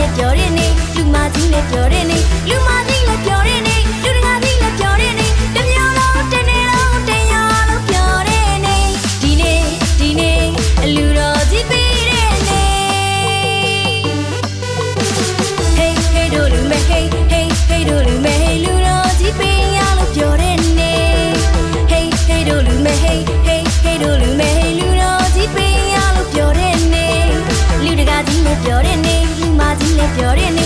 လည်းပြောတယ်နေလူမကြီးလည်းပြောတယ်နေလူမကြီးလည်းပြောတယ်နေလူတကာကြီးလည်းပြောတယ်နေတမျိုးလုံးတနေ့လုံးတရလုံးပြောတယ်နေဒီနေ့အလူတော်ကြီးပေးတယ်နေ Hey hey တို့လူမဲ Hey hey hey တို့လူမဲ Hey လူတော်ကြီးပေးရလို့ပြောတယ်နေ Hey hey တို့လူမဲ Hey hey hey တို့လူမဲ Hey လူတော်ကြီးပေးရလို့ပြောတယ်နေလူတကာကြီးလည်းပြောတယ်နေလူမကြီးလည်းပြောတယ်